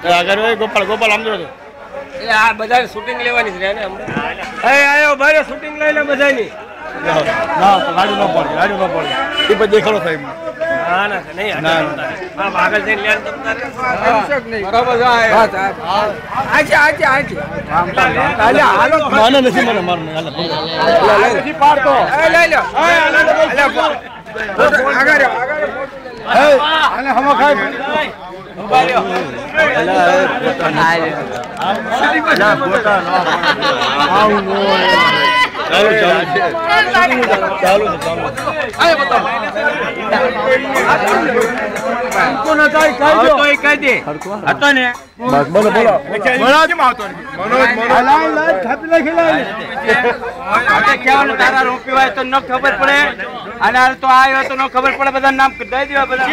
આગળ ગોપાલ ગોપાલ આમ જો એટલે આ બધા શૂટિંગ લેવાની જ રહે ને હમણાં આયો ભાઈ શૂટિંગ લઈ લે બધાની ના ગાડી ન પડે ગાડી ન પડે એ પછી દેખાડો સાહેબ ના ના નહીં ના આગળ જઈને લે બરાબર હાલો ના નથી મને મારું નથી પાડતો લઈ લો આગળ આને હમો ખાય તારા રોપી હોય તો ન ખબર પડે અને તો આવ્યો તો ન ખબર પડે બધા નામ દઈ દેવા બધા